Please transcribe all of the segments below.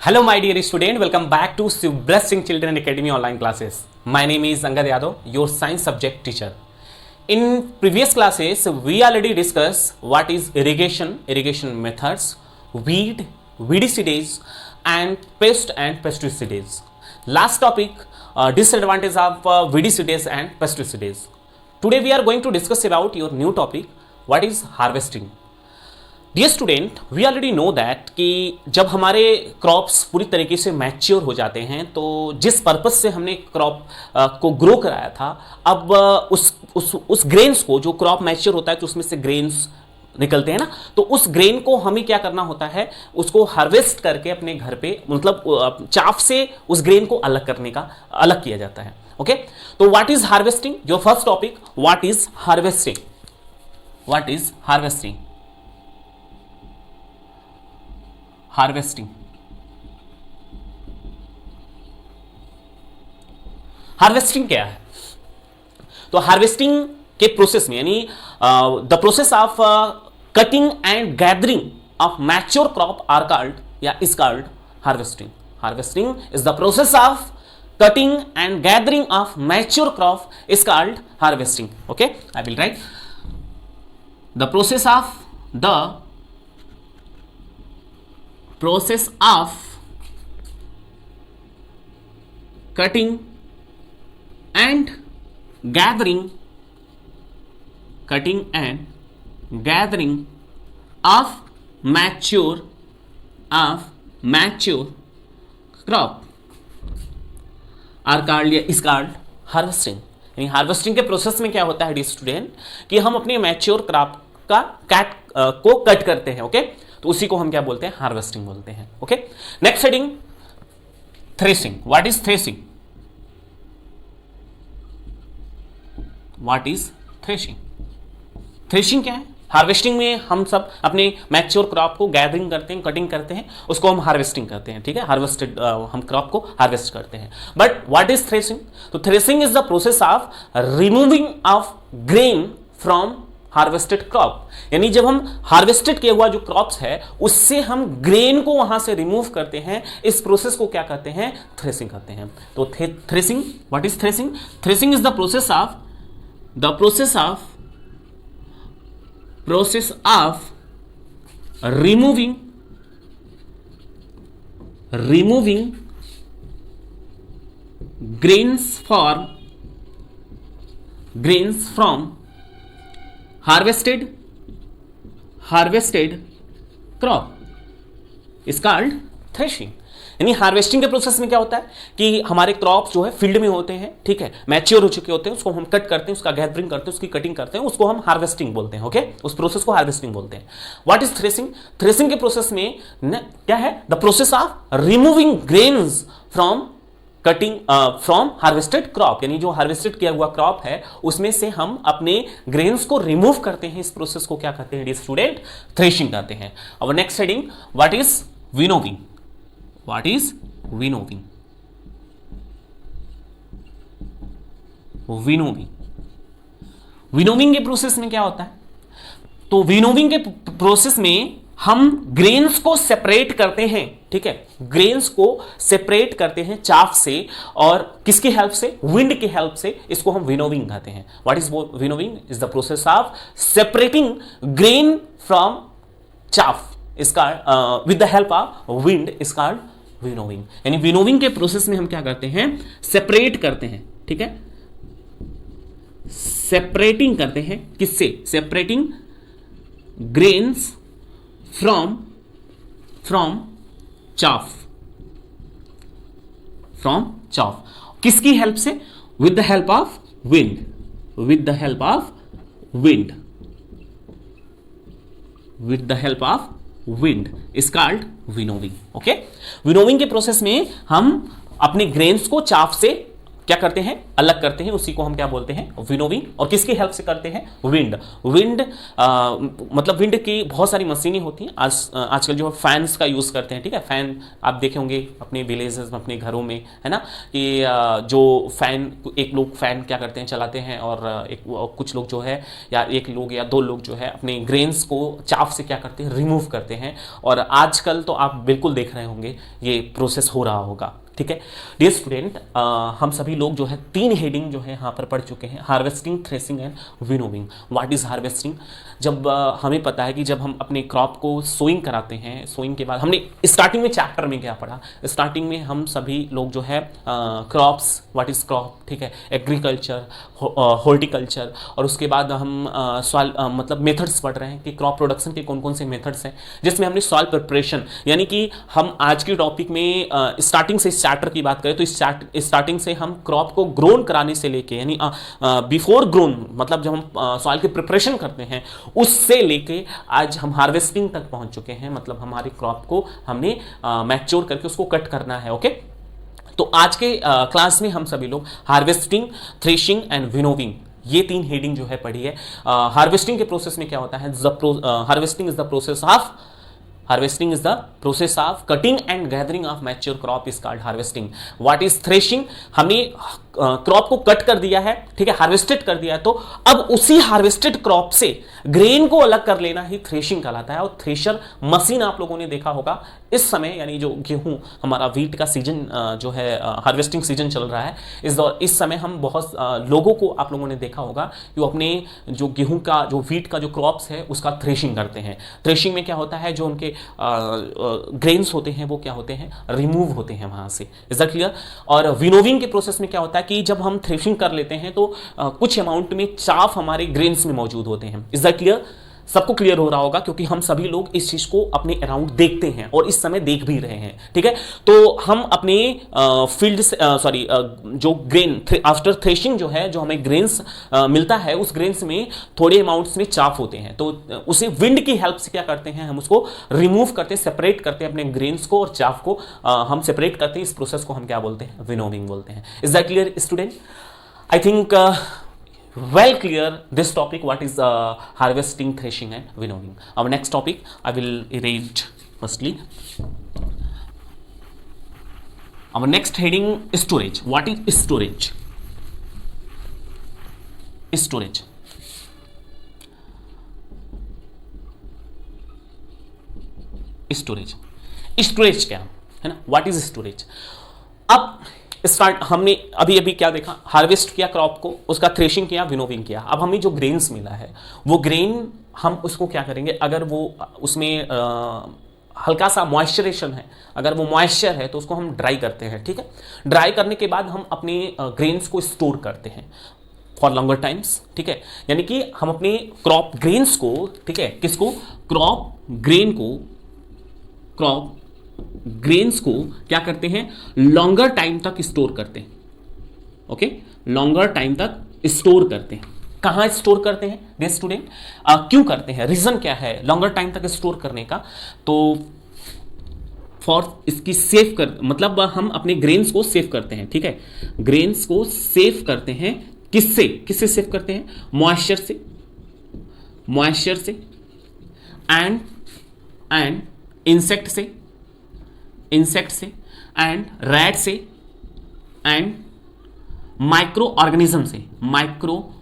Hello, my dear student. Welcome back to Blessing Children Academy online classes. My name is Angad Yadav, your science subject teacher. In previous classes, we already discussed what is irrigation methods, weedicides, and pesticides. Last topic, disadvantage of weedicides and pesticides. Today we are going to discuss about your new topic, what is harvesting. Dear student, we already know that कि जब हमारे crops पूरी तरीके से mature हो जाते हैं तो जिस पर्पस से हमने क्रॉप को ग्रो कराया था, अब उस ग्रेन्स को, जो क्रॉप मैच्योर होता है तो उसमें से ग्रेन्स निकलते हैं ना, तो उस ग्रेन को हमें क्या करना होता है, उसको हार्वेस्ट करके अपने घर पे, मतलब चाफ से उस ग्रेन को अलग किया जाता है. ओके, तो what is harvesting? Your first topic, what is harvesting? What is harvesting? Harvesting क्या है? तो हार्वेस्टिंग के प्रोसेस में, यानी the process of cutting and gathering of mature crop are called या is called harvesting. Harvesting is the process of cutting and gathering of mature crop is called harvesting. Okay, I will write the process of cutting and gathering of mature crop are called is called harvesting. यानी harvesting के process में क्या होता है student, कि हम अपने mature crop को कट करते हैं. ओके, तो उसी को हम क्या बोलते हैं? हार्वेस्टिंग बोलते हैं. Okay, next heading, threshing. What is threshing? What is threshing? Threshing क्या है? हार्वेस्टिंग में हम सब अपने मैच्योर क्रॉप को गैदरिंग करते हैं, कटिंग करते हैं, उसको हम हार्वेस्टिंग करते हैं. ठीक है, हार्वेस्टेड हम क्रॉप को हार्वेस्ट करते हैं. But what is threshing? तो threshing is the process of removing of grain from harvested crop. यानी जब हम हार्वेस्टेड किया हुआ जो क्रॉप्स है उससे हम ग्रेन को वहां से रिमूव करते हैं, इस प्रोसेस को क्या कहते हैं? थ्रेसिंग कहते हैं. तो threshing, what is threshing? Threshing is the process of removing grains from harvested crop is called threshing. यानी हार्वेस्टिंग के प्रोसेस में क्या होता है कि हमारे क्रॉप जो है फील्ड में होते हैं, ठीक है, मैच्योर हो चुके होते हैं, उसको हम कट करते हैं, उसका गैदरिंग करते हैं, उसकी कटिंग करते हैं, उसको हम हार्वेस्टिंग बोलते हैं. ओके, उस प्रोसेस को हार्वेस्टिंग बोलते हैं. What is threshing? थ्रेसिंग के प्रोसेस में क्या है? The process of removing grains from harvested crop. यानी जो हार्वेस्टेड किया हुआ क्रॉप है उसमें से हम अपने ग्रेन्स को रिमूव करते हैं. इस प्रोसेस को क्या कहते हैं स्टूडेंट? थ्रेशिंग कहते हैं. अब next heading, what is winnowing? What is winnowing? Winnowing के प्रोसेस में क्या होता है? तो विनोविंग के प्रोसेस में हम ग्रेन्स को सेपरेट करते हैं. ठीक है, ग्रेन्स को सेपरेट करते हैं चाफ से, और किसकी हेल्प से? विंड की हेल्प से. इसको हम विनोविंग कहते हैं. What is winnowing? Is the process of separating grain from chaff इसका with the help of wind is called winnowing. यानी विनोविंग के प्रोसेस में हम क्या करते हैं? सेपरेट करते हैं. ठीक है, सेपरेटिंग करते हैं. किससे? Separating grains from chaff. किसकी हेल्प से? With the help of wind. With the help of wind is called winnowing. Okay, winnowing के प्रोसेस में हम अपने ग्रेन्स को चाफ से क्या करते हैं, अलग करते हैं, उसी को हम क्या बोलते हैं, विनोविंग। और किसकी हेल्प से करते हैं, विंड। विंड मतलब विंड की बहुत सारी मशीनें होती हैं। आजकल जो फैंस का यूज़ करते हैं, ठीक है, फैन आप देखे होंगे अपने विलेजेस में, अपने घरों में, है ना, कि जो फैन, एक लोग फैन क्या करते हैं, चलाते हैं, और कुछ लोग जो है, या एक लोग या दो लोग जो है अपने ग्रेन्स को चाफ से क्या करते हैं, रिमूव करते हैं। और आजकल तो आप बिल्कुल देख रहे होंगे ये प्रोसेस हो रहा होगा, ठीक है। डियर स्टूडेंट, हम सभी लोग जो है 3 हेडिंग जो है यहाँ पर पढ़ चुके हैं, harvesting, threshing and winnowing. What is harvesting? जब हमें पता है कि जब हम अपने क्रॉप को सोइंग कराते हैं, सोइंग के बाद हमने स्टार्टिंग में चैप्टर में क्या पढ़ा, स्टार्टिंग में हम सभी लोग जो है क्रॉप्स, व्हाट इज क्रॉप, ठीक है, एग्रीकल्चर, हॉर्टिकल्चर, और उसके बाद हम मतलब मेथड्स पढ़ रहे हैं कि क्रॉप प्रोडक्शन के कौन कौन से मेथड्स हैं, जिसमें हमने सॉइल प्रिपरेशन, यानी कि हम आज की टॉपिक में स्टार्टिंग से चैप्टर की बात करें तो स्टार्टिंग से हम क्रॉप को ग्रोन कराने से लेके, यानी बिफोर ग्रोन, मतलब जब हम सॉइल की प्रिपरेशन करते हैं उससे लेके आज हम हार्वेस्टिंग तक पहुंच चुके हैं, मतलब हमारी क्रॉप को हमने मैच्योर करके उसको कट करना है। ओके, तो आज के क्लास में हम सभी लोग हार्वेस्टिंग, थ्रेशिंग एंड विनोविंग, ये 3 हेडिंग जो है पढ़ी है। हार्वेस्टिंग के प्रोसेस में क्या होता है, harvesting is the process of cutting and gathering of mature crop is called harvesting. What is threshing? हमने क्रॉप को कट कर दिया है, ठीक है, हार्वेस्टेड कर दिया है, तो अब उसी हार्वेस्टेड क्रॉप से ग्रेन को अलग कर लेना ही थ्रेशिंग कहलाता है। और थ्रेशर मशीन आप लोगों ने देखा होगा इस समय, यानी जो गेहूं, हमारा व्हीट का सीजन जो है, हार्वेस्टिंग सीजन चल रहा है, इस समय हम बहुत लोगों को आप लोगों ने देखा होगा कि वो अपने जो गेहूं का, जो व्हीट का जो क्रॉप्स है उसका थ्रेशिंग करते हैं। थ्रेशिंग में क्या होता है, जो उनके ग्रेन्स होते हैं वो क्या होते हैं, रिमूव होते हैं वहां से। Is that clear? और विनोविंग के प्रोसेस में क्या होता है कि जब हम थ्रेशिंग कर लेते हैं तो कुछ अमाउंट में चाफ हमारे ग्रेन्स में मौजूद होते हैं। Is that clear? सबको क्लियर हो रहा होगा, क्योंकि हम सभी लोग इस चीज को अपने अराउंड देखते हैं और इस समय देख भी रहे हैं, ठीक है। तो हम अपने फील्ड से जो ग्रेन आफ्टर थ्रेशिंग जो है, जो हमें ग्रेन्स मिलता है, उस ग्रेन्स में थोड़े अमाउंट्स में चाफ होते हैं, तो उसे विंड की हेल्प से क्या करते हैं, हम उसको रिमूव करते हैं, सेपरेट करते हैं अपने ग्रेन्स को, और चाफ को हम सेपरेट करते हैं। इस प्रोसेस को हम क्या बोलते हैं, विनोविंग बोलते हैं। Is that clear student? I think well clear this topic, what is harvesting, threshing and winnowing. Our next topic I will erase firstly. Our next heading is storage. What is storage? Storage. Storage, storage क्या है ना, what is storage? अब start, हमने अभी अभी क्या देखा, harvest किया क्रॉप को, उसका थ्रेशिंग किया, विनोविंग किया। अब हमें जो ग्रेन्स मिला है वो ग्रेन हम उसको क्या करेंगे, अगर वो उसमें हल्का सा मॉइस्चरेशन है, अगर वो मॉइस्चर है तो उसको हम ड्राई करते हैं, ठीक है। ड्राई करने के बाद हम अपने ग्रेन्स को स्टोर करते हैं फॉर लॉन्गर टाइम्स, ठीक है। यानी कि हम अपने क्रॉप ग्रेन्स को, ठीक है, किसको, क्रॉप ग्रेन्स को क्या करते हैं, लॉन्गर टाइम तक स्टोर करते हैं। ओके, लॉन्गर टाइम तक स्टोर करते हैं। कहां स्टोर करते हैं डियर स्टूडेंट, क्यों करते हैं, रीजन क्या है लॉन्गर टाइम तक स्टोर करने का? तो फॉर इसकी सेव कर, मतलब हम अपने ग्रेन्स को सेव करते हैं, ठीक है। ग्रेन्स को सेव करते हैं, किससे सेव करते हैं, मॉइस्चर से एंड इंसेक्ट से एंड रैट से एंड माइक्रो ऑर्गेनिज्म से। माइक्रो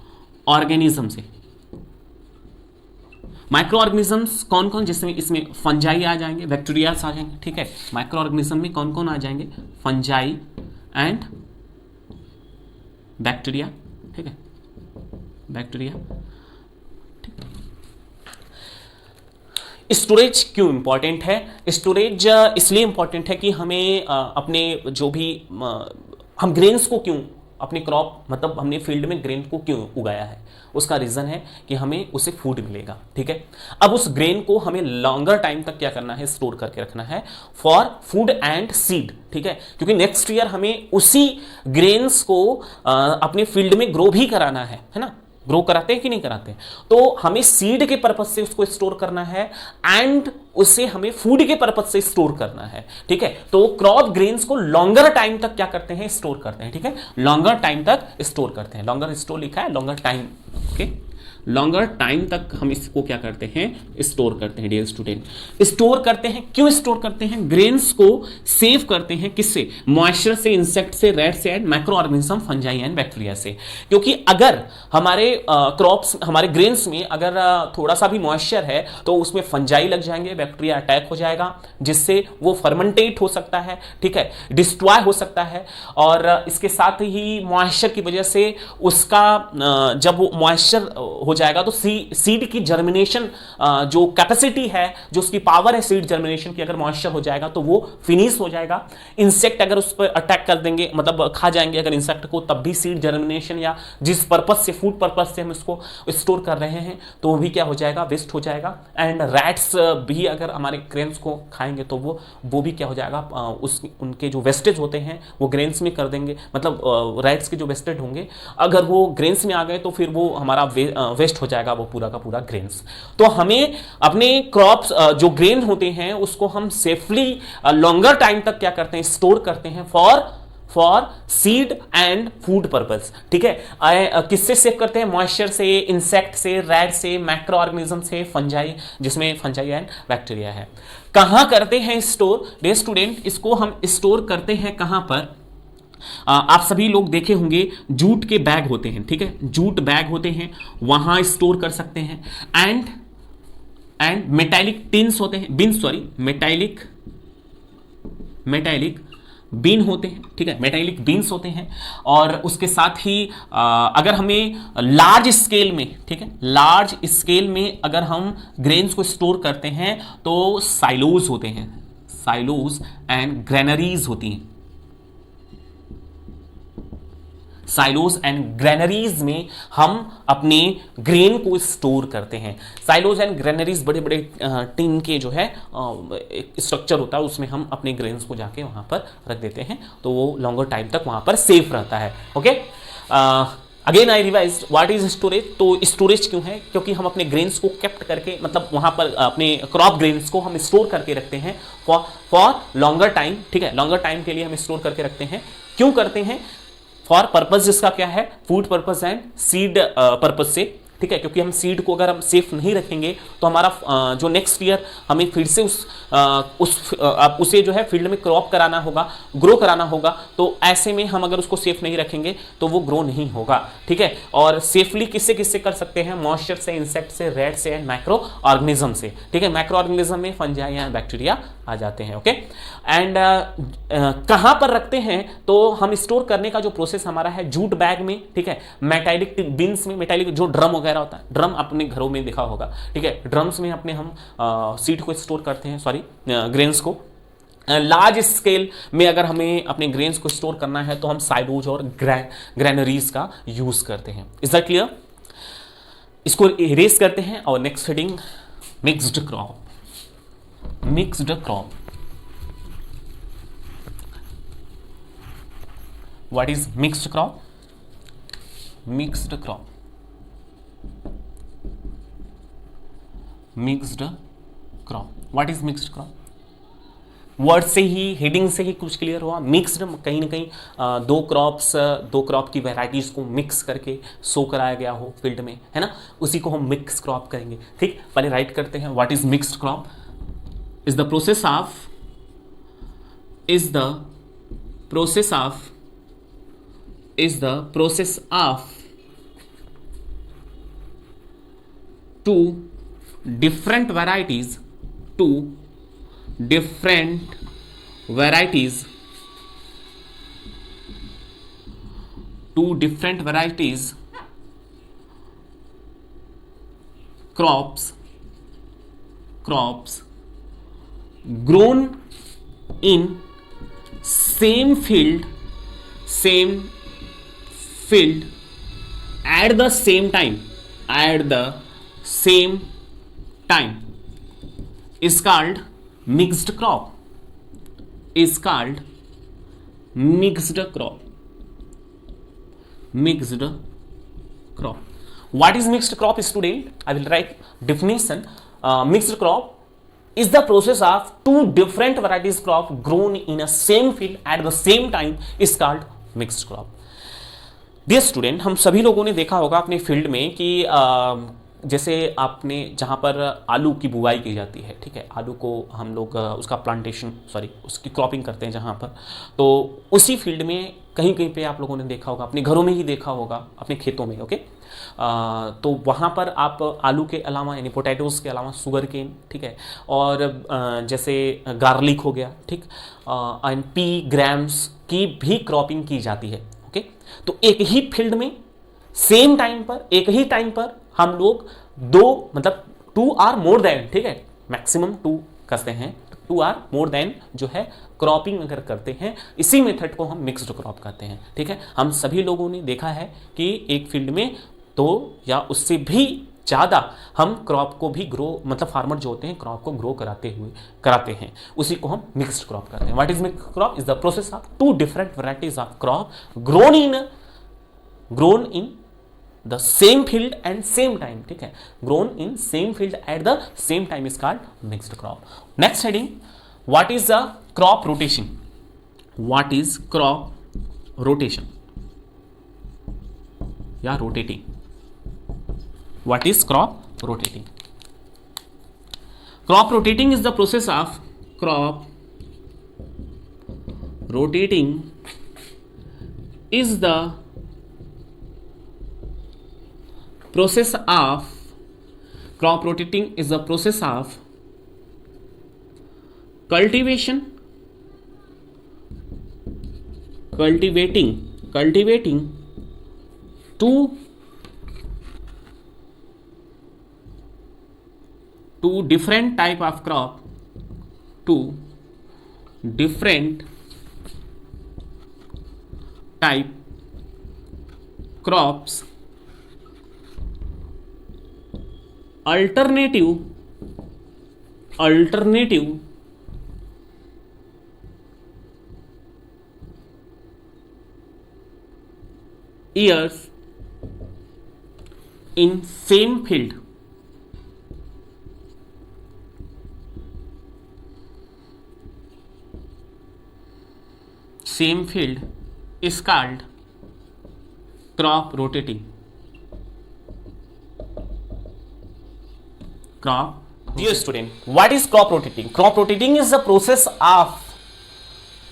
ऑर्गेनिजम्स कौन कौन, जिसमें इसमें फंजाई आ जाएंगे, बैक्टीरियास आ जाएंगे, ठीक है। माइक्रो ऑर्गेनिज्म में कौन कौन आ जाएंगे, फंजाई एंड बैक्टीरिया, ठीक है, बैक्टीरिया। स्टोरेज क्यों इंपॉर्टेंट है? स्टोरेज इसलिए इंपॉर्टेंट है कि हमें अपने जो भी हम ग्रेन्स को क्यों, अपने क्रॉप, मतलब हमने फील्ड में ग्रेन को क्यों उगाया है, उसका रीजन है कि हमें उसे फूड मिलेगा, ठीक है। अब उस ग्रेन को हमें लॉन्गर टाइम तक क्या करना है, स्टोर करके रखना है फॉर फूड एंड सीड, ठीक है, क्योंकि नेक्स्ट ईयर हमें उसी ग्रेन्स को अपने फील्ड में ग्रो भी कराना है ना, ग्रो कराते हैं कि नहीं कराते हैं? तो हमें सीड के पर्पज से उसको स्टोर करना है एंड उसे हमें फूड के पर्पज से स्टोर करना है, ठीक है। तो क्रॉप ग्रेन्स को लॉन्गर टाइम तक क्या करते हैं, स्टोर करते हैं, ठीक है, लॉन्गर टाइम तक स्टोर करते हैं। लॉन्गर स्टोर लिखा है, longer time, okay, longer time तक हम इसको क्या करते हैं, स्टोर करते हैं डियर स्टूडेंट। स्टोर करते हैं, क्यों स्टोर करते हैं? ग्रेन्स को सेव करते हैं, किससे? मॉइस्चर से, इंसेक्ट से, रेड से and micro organism, fungi and bacteria से। क्योंकि अगर हमारे क्रॉप्स, हमारे ग्रेन्स में अगर थोड़ा सा भी मॉइस्चर है तो उसमें फंजाई लग जाएंगे, बैक्टीरिया अटैक हो जाएगा, जिससे वो फर्मेंटेट हो सकता है, ठीक है, डिस्ट्रॉय हो सकता है। और इसके साथ ही मॉइस्चर की वजह से उसका जब वो मॉइस्चर हो जाएगा तो सीड की जर्मिनेशन जो कैपेसिटी है, जो उसकी पावर है सीड जर्मिनेशन की, अगर मॉइस्चर हो जाएगा तो वो फिनिश हो जाएगा। इंसेक्ट अगर उस पर अटैक कर देंगे, मतलब खा जाएंगे अगर इंसेक्ट को, तब भी सीड जर्मिनेशन या जिस पर्पज से, फूड पर्पज से हम इसको स्टोर कर रहे हैं, तो वो भी क्या हो जाएगा, वेस्ट हो जाएगा। एंड रैट्स भी अगर हमारे ग्रेन्स को खाएंगे तो वो भी क्या हो जाएगा, उनके जो वेस्टेज होते हैं वो ग्रेन्स में कर देंगे, मतलब रैट्स के जो वेस्टेज होंगे अगर वो ग्रेन्स में आ गए तो फिर वो हमारा वेस्ट हो जाएगा वो पूरा का पूरा ग्रेन्स। तो हमें अपने क्रॉप्स जो ग्रेन होते हैं उसको हम सेफली लॉन्गर टाइम तक क्या करते हैं, स्टोर करते हैं for seed and food purpose, ठीक है। किससे सेव करते हैं? मॉइस्चर से, इंसेक्ट से, रैट से, माइक्रो ऑर्गेनिज्म से, फंजाई, जिसमें फंजाई एंड बैक्टीरिया है। कहां करते हैं स्टोर डियर स्टूडेंट? इसको हम स्टोर करते हैं कहां पर? आप सभी लोग देखे होंगे जूट के बैग होते हैं, ठीक है, जूट बैग होते हैं, वहां स्टोर कर सकते हैं। एंड मेटालिक टिन्स होते हैं, बिन, सॉरी, मेटालिक बीन होते हैं, ठीक है, मेटालिक बीन्स होते हैं। और उसके साथ ही अगर हमें लार्ज स्केल में, ठीक है, लार्ज स्केल में अगर हम ग्रेन्स को स्टोर करते हैं तो साइलोज होते हैं, साइलोज एंड ग्रेनरीज होती हैं। साइलोज एंड ग्रेनरीज में हम अपने ग्रेन को स्टोर करते हैं। साइलोज एंड ग्रेनरीज बड़े बड़े टिन के जो है स्ट्रक्चर होता है, उसमें हम अपने ग्रेन्स को जाके वहां पर रख देते हैं, तो वो लॉन्गर टाइम तक वहां पर सेफ रहता है। Okay, again I revise what is storage. तो स्टोरेज क्यों है? क्योंकि हम अपने ग्रेन्स को केप्ट करके, मतलब वहां पर अपने क्रॉप ग्रेन्स को हम स्टोर करके रखते हैं फॉर लॉन्गर टाइम, ठीक है, लॉन्गर टाइम के लिए हम स्टोर करके रखते हैं। क्यों करते हैं? फॉर पर्पज जिसका क्या है, food purpose and seed purpose से, ठीक है, क्योंकि हम सीड को अगर हम सेफ नहीं रखेंगे तो हमारा जो नेक्स्ट ईयर हमें फिर से उसे जो है फील्ड में क्रॉप कराना होगा, ग्रो कराना होगा, तो ऐसे में हम अगर उसको सेफ नहीं रखेंगे तो वो ग्रो नहीं होगा, ठीक है। और सेफली किससे किससे कर सकते हैं? मॉइस्चर से, इंसेक्ट से, रेड से एंड माइक्रो ऑर्गेनिज्म से, ठीक है। माइक्रो ऑर्गेनिज्म में फंजाई या बैक्टीरिया आ जाते हैं, ओके। एंड कहां पर रखते हैं? तो हम स्टोर करने का जो प्रोसेस हमारा है, जूट बैग में, ठीक है, मेटालिक बिन्स में, मेटालिक जो ड्रम वगैरह होता है, ड्रम अपने घरों में देखा होगा, ठीक है, ड्रम्स में अपने हम सीड को स्टोर करते हैं, सॉरी, ग्रेन्स को। लार्ज स्केल में अगर हमें अपने ग्रेन्स को स्टोर करना है तो हम साइलोज और ग्रेनरीज का यूज करते हैं। Is that clear? इसको इरेज करते हैं और next heading, mixed crop. Mixed crop, what is mixed crop? Mixed crop, mixed crop, what is mixed crop? Word से ही, हेडिंग से ही कुछ क्लियर हुआ। मिक्स्ड, कहीं ना कहीं दो क्रॉप की वैरायटीज को मिक्स करके शो कराया गया हो फील्ड में, है ना, उसी को हम मिक्स क्रॉप कहेंगे। ठीक, पहले राइट करते हैं, what is mixed crop? Is the process of two different varieties crops grown in same field at the same time is called mixed crop. What is mixed crop, student? I will write definition. Mixed crop is the process of two different varieties crop grown in a same field at the same time is called mixed crop. Dear student, हम सभी लोगों ने देखा होगा अपने field में कि जैसे आपने जहाँ पर आलू की बुआई की जाती है, ठीक है, आलू को हम लोग उसका प्लांटेशन उसकी क्रॉपिंग करते हैं जहाँ पर, तो उसी फील्ड में कहीं कहीं पे आप लोगों ने देखा होगा, अपने घरों में ही देखा होगा, अपने खेतों में, ओके। तो वहाँ पर आप आलू के अलावा यानी पोटैटोज़ के अलावा शुगर केन, ठीक है, और जैसे गार्लिक हो गया, ठीक, एंड पी ग्राम्स की भी क्रॉपिंग की जाती है, ओके। तो एक ही फील्ड में सेम टाइम पर, एक ही टाइम पर हम लोग दो, मतलब 2 आर मोर देन, ठीक है, मैक्सिमम 2 करते हैं, 2 आर मोर देन जो है क्रॉपिंग अगर करते हैं, इसी मेथड को हम मिक्स्ड क्रॉप कहते हैं, ठीक है। हम सभी लोगों ने देखा है कि एक फील्ड में 2 या उससे भी ज़्यादा हम क्रॉप को भी ग्रो, मतलब फार्मर जो होते हैं क्रॉप को ग्रो कराते हैं, उसी को हम मिक्स्ड क्रॉप कहते हैं। What is mixed crop? Is the process of 2 different varieties of crop grown in the same field and same time, ठीक है, grown in same field at the same time is called mixed crop. Next heading, what is the crop rotation? What is crop rotation या rotating? What is crop rotating? Crop rotating is the process of crop rotating is the process of crop rotating is the process of cultivating two different type of crop, two different type crops, alternative years in same field. Same field is called crop rotating. Dear student, what is crop rotating? Crop rotating is the process of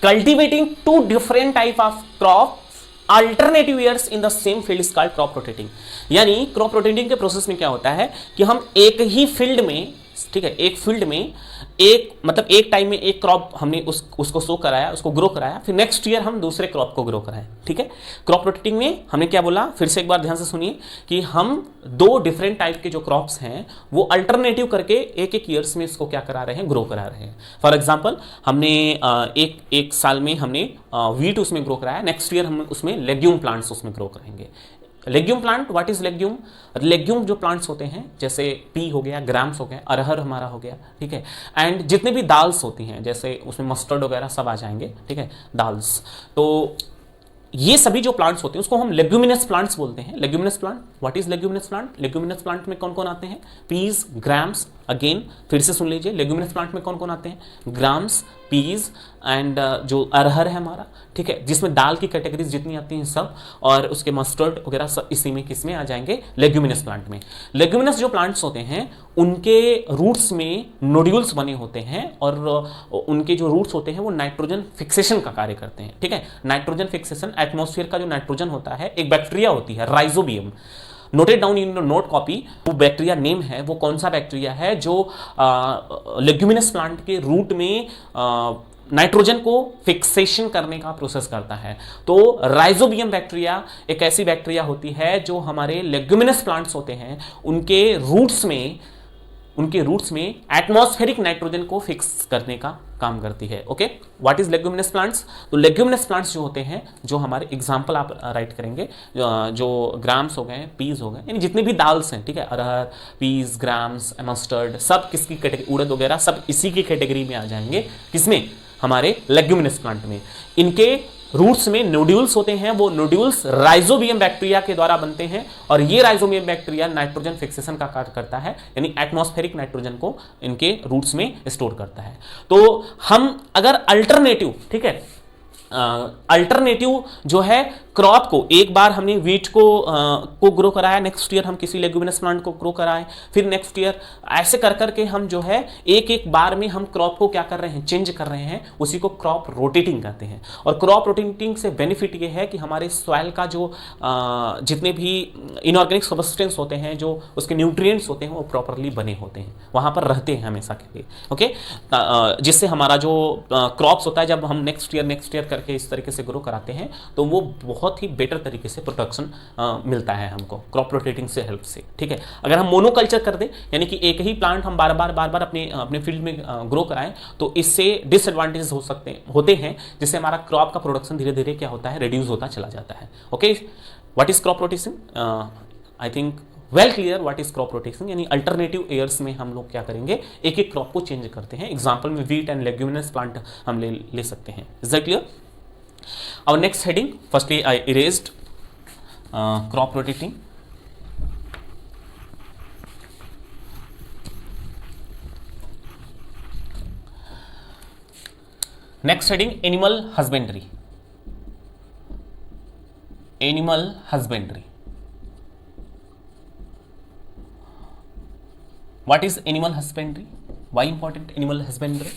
cultivating 2 different type of crops alternative years in the same field is called crop rotating. यानी crop rotating के process में क्या होता है कि हम एक ही field में, ठीक है, एक फील्ड में एक टाइम में एक क्रॉप हमने उसको सो कराया, उसको ग्रो कराया, फिर नेक्स्ट ईयर हम दूसरे क्रॉप को ग्रो कराएं, ठीक है। क्रॉप रोटेटिंग में हमने क्या बोला, फिर से एक बार ध्यान से सुनिए कि हम 2 डिफरेंट टाइप के जो क्रॉप्स हैं वो अल्टरनेटिव करके एक ईयर्स में इसको क्या करा रहे हैं, ग्रो करा रहे हैं। फॉर एग्जाम्पल, हमने एक साल में हमने वीट उसमें ग्रो कराया, नेक्स्ट ईयर हम उसमें लेग्यूम प्लांट्स उसमें ग्रो करेंगे। Legume plant, what is legume? Legume जो प्लांट्स होते हैं जैसे पी हो गया, ग्राम्स हो गया, अरहर हमारा हो गया, ठीक है, एंड जितने भी दाल्स होती हैं जैसे उसमें मस्टर्ड वगैरह सब आ जाएंगे, ठीक है, दाल्स। तो ये सभी जो प्लांट्स होते हैं उसको हम लेग्यूमिनस प्लांट्स बोलते हैं। Leguminous plant, what is leguminous plant? Leguminous plant में कौन कौन आते हैं? पीज, ग्राम्स, अगेन फिर से सुन लीजिए, लेग्यूमिनस प्लांट में कौन कौन आते हैं? ग्राम्स, पीज एंड जो अरहर है हमारा, ठीक है, जिसमें दाल की कैटेगरीज जितनी आती हैं सब, और उसके मस्टर्ड वगैरह सब इसी में किसमें आ जाएंगे? लेग्यूमिनस प्लांट में। लेग्यूमिनस जो प्लांट्स होते हैं उनके रूट्स में नोड्यूल्स बने होते हैं और उनके जो रूट्स होते हैं वो नाइट्रोजन फिक्सेशन का कार्य करते हैं, ठीक है। नाइट्रोजन फिक्सेशन, एटमॉस्फेयर का जो नाइट्रोजन होता है, एक बैक्टीरिया होती है rhizobium, noted down in note copy, वो बैक्टीरिया नेम है, वो कौन सा बैक्टीरिया है जो लेग्यूमिनस प्लांट के रूट में नाइट्रोजन को फिक्सेशन करने का प्रोसेस करता है। तो राइजोबियम बैक्टीरिया एक ऐसी बैक्टीरिया होती है जो हमारे लेग्यूमिनस प्लांट्स होते हैं उनके रूट्स में एटमॉस्फेरिक नाइट्रोजन को फिक्स करने का काम करती है। Okay, what is leguminous plants? तो लेग्यूमिनस प्लांट्स जो होते हैं, जो हमारे एग्जांपल आप राइट करेंगे, जो ग्राम्स हो गए, पीज हो गए, यानी जितने भी दाल्स हैं, ठीक है, अरहर, पीज, ग्राम्स, मस्टर्ड, सब किसकी कैटेगरी, उड़द वगैरह सब इसी की कैटेगरी में आ जाएंगे। किसमें? हमारे लेग्यूमिनस प्लांट में। इनके रूट्स में नोड्यूल्स होते हैं, वो नोड्यूल्स राइजोबियम बैक्टीरिया के द्वारा बनते हैं और ये राइजोबियम बैक्टीरिया नाइट्रोजन फिक्सेशन का कार्य करता है, यानी एटमॉस्फेरिक नाइट्रोजन को इनके रूट्स में स्टोर करता है। तो हम अगर अल्टरनेटिव, ठीक है, अल्टरनेटिव जो है क्रॉप को, एक बार हमने वीट को ग्रो कराया, नेक्स्ट ईयर हम किसी लेग्यूमिनस प्लांट को ग्रो कराएं, फिर नेक्स्ट ईयर ऐसे कर करके हम जो है एक एक बार में हम क्रॉप को क्या कर रहे हैं, चेंज कर रहे हैं, उसी को क्रॉप रोटेटिंग कहते हैं। और क्रॉप रोटेटिंग से बेनिफिट ये है कि हमारे सॉइल का जो जितने भी इनऑर्गेनिक सब्सटेंस होते हैं, जो उसके न्यूट्रिएंट्स होते हैं, वो प्रॉपरली बने होते हैं, वहां पर रहते हैं हमेशा के लिए। ओके, जिससे हमारा जो क्रॉप्स होता है, जब हम नेक्स्ट ईयर करके इस तरीके से ग्रो कराते हैं, तो वो बहुत ही बेटर तरीके से प्रोडक्शन मिलता है हमको क्रॉप रोटेटिंग से हेल्प से। ठीक है, अगर हम मोनोकल्चर कर दें, यानी कि एक ही प्लांट हम बार बार अपने फील्ड में ग्रो कराएं, तो इससे डिसएडवांटेजेस होते हैं, जिससे हमारा क्रॉप का प्रोडक्शन धीरे धीरे क्या होता है, रिड्यूस होता चला जाता है। Okay, what is crop rotation? I think well clear what is crop rotation, यानी अल्टरनेटिव ईयर्स में हम लोग क्या करेंगे, एक एक क्रॉप को चेंज करते हैं। एग्जांपल में वीट एंड लेग्यूमिनस प्लांट हम ले सकते हैं। Is that clear? Our next heading, firstly I erased crop rotating. Next heading, animal husbandry. Animal husbandry. What is animal husbandry? Why important animal husbandry?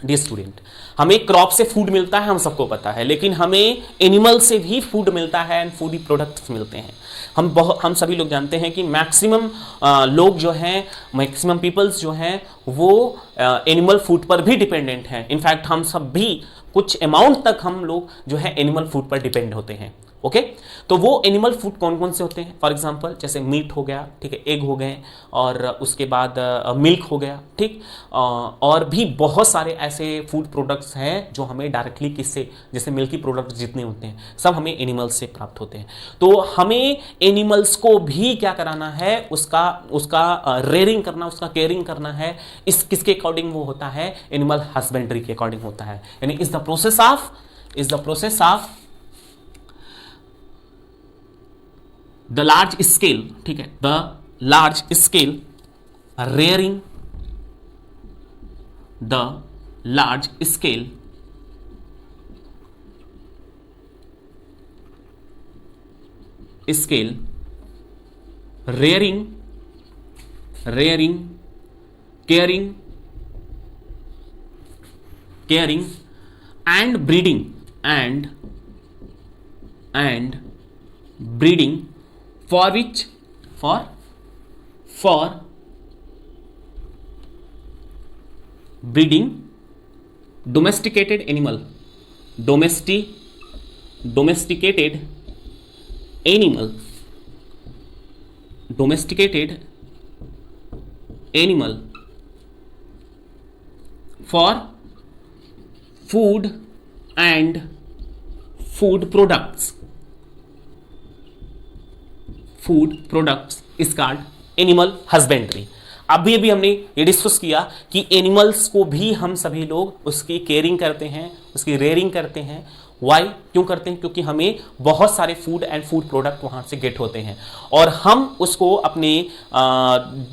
Dear student, हमें crop से food मिलता है, हम सबको पता है, लेकिन हमें एनिमल से भी फूड मिलता है एंड फूडी प्रोडक्ट्स मिलते हैं। हम सभी लोग जानते हैं कि मैक्सिमम लोग जो हैं, मैक्सिमम पीपल्स जो हैं, वो एनिमल फूड पर भी डिपेंडेंट हैं। इनफैक्ट हम सब भी कुछ अमाउंट तक हम लोग जो है एनिमल फूड पर डिपेंड होते हैं। ओके, तो वो एनिमल फूड कौन कौन से होते हैं? फॉर एग्जांपल जैसे मीट हो गया, ठीक है, एग हो गए, और उसके बाद मिल्क हो गया, ठीक, और भी बहुत सारे ऐसे फूड प्रोडक्ट्स हैं जो हमें डायरेक्टली किससे, जैसे मिल्की प्रोडक्ट्स जितने होते हैं, सब हमें एनिमल्स से प्राप्त होते हैं। तो हमें एनिमल्स को भी क्या कराना है, उसका रेयरिंग करना, उसका केयरिंग करना है। इस किसके अकॉर्डिंग वो होता है? एनिमल हस्बेंड्री के अकॉर्डिंग होता है, यानी is the process of the large scale, ठीक है, the large scale rearing, the large scale rearing, caring and breeding for which, for breeding domesticated animal, domesticated animal for food and food products is called animal husbandry. अभी हमने ये discuss किया कि animals को भी हम सभी लोग उसकी केयरिंग करते हैं, उसकी रेयरिंग करते हैं। वाई, क्यों करते हैं? क्योंकि हमें बहुत सारे फूड एंड फूड प्रोडक्ट वहाँ से गेट होते हैं और हम उसको अपने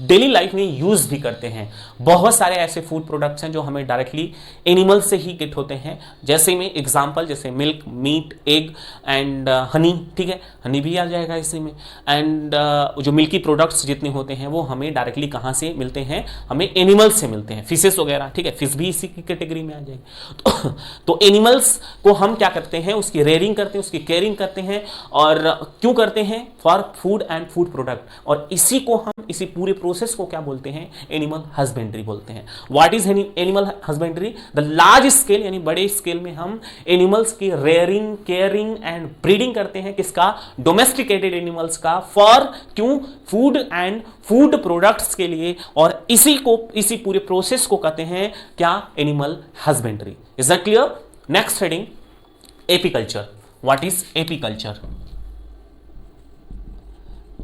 डेली लाइफ में यूज़ भी करते हैं। बहुत सारे ऐसे फूड प्रोडक्ट्स हैं जो हमें डायरेक्टली एनिमल से ही गेट होते हैं, जैसे में एग्जांपल जैसे milk, meat, egg and honey, ठीक है, हनी भी आ जाएगा इसी में। एंड जो मिल्की प्रोडक्ट्स जितने होते हैं वो हमें डायरेक्टली कहाँ से मिलते हैं? हमें एनिमल्स से मिलते हैं, फिशेस वगैरह, ठीक है, फिश भी इसी की कैटेगरी में आ जाएगी। तो एनिमल्स को हम क्या करते हैं? उसकी रेयरिंग करते हैं, उसकी केयरिंग करते हैं। और क्यों करते हैं? For food and food product. और इसी को हम, इसी पूरे प्रोसेस को क्या बोलते हैं? एनिमल हस्बेंड्री बोलते हैं। What is animal husbandry? The large scale, यानी बड़े स्केल में हम एनिमल्स की रेयरिंग, केयरिंग एंड ब्रीडिंग करते हैं। किसका? डोमेस्टिकेटेड एनिमल्स का। फॉर क्यों? फूड एंड फूड प्रोडक्ट्स के लिए। और इसी पूरे प्रोसेस को कहते हैं क्या? Animal husbandry. Is that clear? Next heading, apiculture. What is apiculture?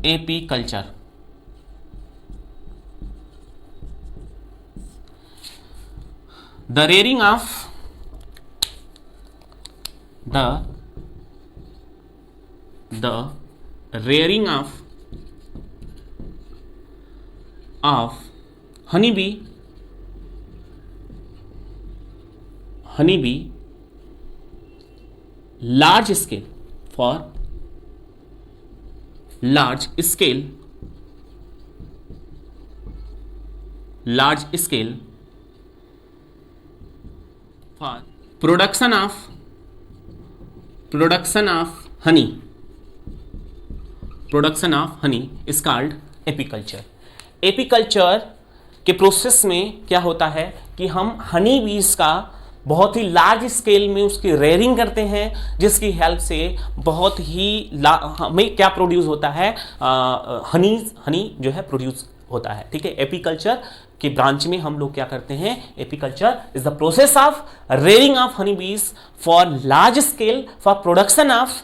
Apiculture, the rearing of the rearing of honeybee large scale for large scale for production of honey is called apiculture. Apiculture के process में क्या होता है कि हम हनी बीज का बहुत ही लार्ज स्केल में उसकी रेयरिंग करते हैं, जिसकी हेल्प से बहुत ही हमें क्या प्रोड्यूस होता है, हनी जो है प्रोड्यूस होता है। ठीक है, एपीकल्चर के ब्रांच में हम लोग क्या करते हैं, apiculture is the process of rearing of honey bees for large scale for production of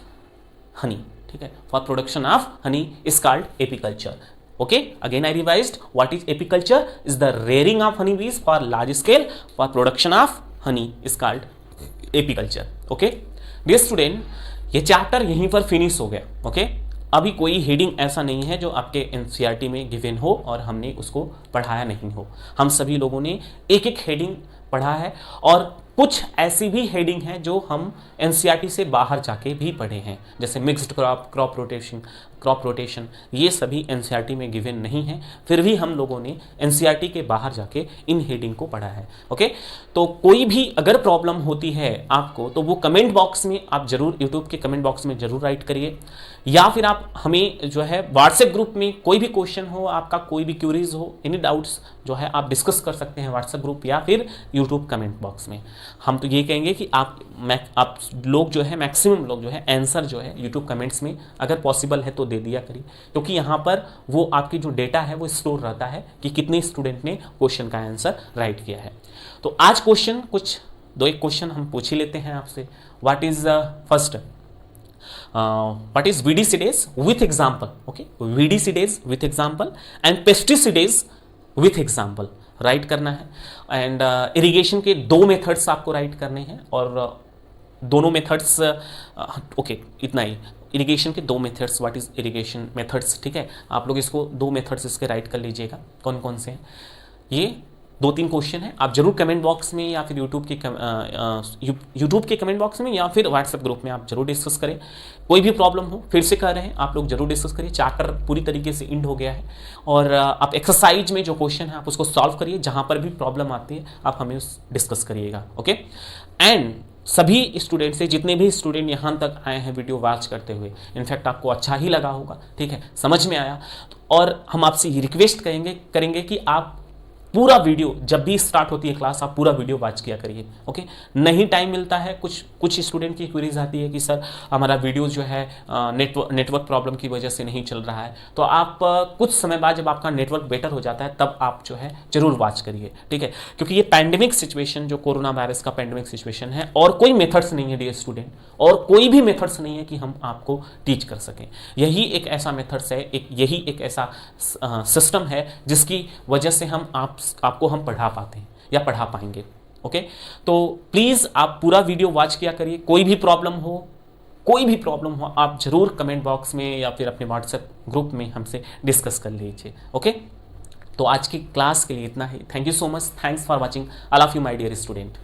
honey. ठीक है, for production of honey is called apiculture. Okay, again I revised. What is apiculture? Is the rearing of honey bees for large scale for production of honey is called apiculture. Okay, dear student, ये chapter यहीं पर finish हो गया। Okay, अभी कोई heading ऐसा नहीं है जो आपके एनसीईआरटी में गिवन हो और हमने उसको पढ़ाया नहीं हो। हम सभी लोगों ने एक एक हेडिंग पढ़ा है और कुछ ऐसी भी हेडिंग है जो हम एनसीईआरटी से बाहर जाके भी पढ़े हैं, जैसे मिक्स्ड क्रॉप रोटेशन, ये सभी एनसीईआरटी में गिवन नहीं है, फिर भी हम लोगों ने एनसीईआरटी के बाहर जाके इन हेडिंग को पढ़ा है। ओके, तो कोई भी अगर प्रॉब्लम होती है आपको तो वो कमेंट बॉक्स में आप जरूर, यूट्यूब के कमेंट बॉक्स में जरूर राइट करिए, या फिर आप हमें जो है व्हाट्सएप ग्रुप में कोई भी क्वेश्चन हो, आपका कोई भी क्यूरीज हो, एनी डाउट्स जो है आप डिस्कस कर सकते हैं व्हाट्सएप ग्रुप या फिर यूट्यूब कमेंट बॉक्स में। हम तो ये कहेंगे कि आप लोग जो है, मैक्सिमम लोग जो है आंसर जो है यूट्यूब कमेंट्स में अगर पॉसिबल है तो दे दिया करिए, क्योंकि यहाँ पर वो आपकी जो डेटा है वो स्टोर रहता है कि कितने स्टूडेंट ने क्वेश्चन का आंसर राइट किया है। तो आज क्वेश्चन कुछ दो एक क्वेश्चन हम पूछ ही लेते हैं आपसे। What is first, what is VDCDase with example? Okay, VDCDase with example and pesticide with example right करना है। एंड इरिगेशन के दो मेथड्स आपको राइट करने हैं और दोनों मेथड्स ओके, इतना ही। इरिगेशन के दो methods, what is irrigation methods, ठीक है, आप लोग इसको दो मेथड्स इसके राइट कर लीजिएगा। कौन कौन से हैं ये दो तीन क्वेश्चन है, आप जरूर कमेंट बॉक्स में या फिर यूट्यूब के कमेंट बॉक्स में या फिर व्हाट्सएप ग्रुप में आप जरूर डिस्कस करें। कोई भी प्रॉब्लम हो, फिर से कह रहे हैं, आप लोग जरूर डिस्कस करिए। चैप्टर पूरी तरीके से इंड हो गया है और आप एक्सरसाइज में जो क्वेश्चन है आप उसको सॉल्व करिए, जहां पर भी प्रॉब्लम आती है आप हमें डिस्कस करिएगा। ओके, एंड सभी स्टूडेंट से, जितने भी स्टूडेंट यहाँ तक आए हैं वीडियो वॉच करते हुए, इनफैक्ट आपको अच्छा ही लगा होगा, ठीक है, समझ में आया, और हम आपसे ये रिक्वेस्ट करेंगे कि आप पूरा वीडियो, जब भी स्टार्ट होती है क्लास, आप पूरा वीडियो वॉच किया करिए। ओके, नहीं टाइम मिलता है, कुछ स्टूडेंट की क्वेरीज आती है कि सर हमारा वीडियो जो है नेटवर्क प्रॉब्लम की वजह से नहीं चल रहा है, तो आप कुछ समय बाद जब आपका नेटवर्क बेटर हो जाता है तब आप जो है जरूर वॉच करिए, ठीक है, क्योंकि ये पैंडेमिक सिचुएशन, जो कोरोना वायरस का पैंडेमिक सिचुएशन है, और कोई मेथड्स नहीं है डियर स्टूडेंट, और कोई भी मेथड्स नहीं है कि हम आपको टीच कर सकें। यही एक ऐसा मेथड्स है, यही एक ऐसा सिस्टम है जिसकी वजह से हम आपको हम पढ़ा पाते हैं या पढ़ा पाएंगे। ओके, तो प्लीज़ आप पूरा वीडियो वॉच किया करिए। कोई भी प्रॉब्लम हो आप जरूर कमेंट बॉक्स में या फिर अपने व्हाट्सएप ग्रुप में हमसे डिस्कस कर लीजिए। ओके, तो आज की क्लास के लिए इतना ही। Thank you so much, thanks for watching, all of you my dear student.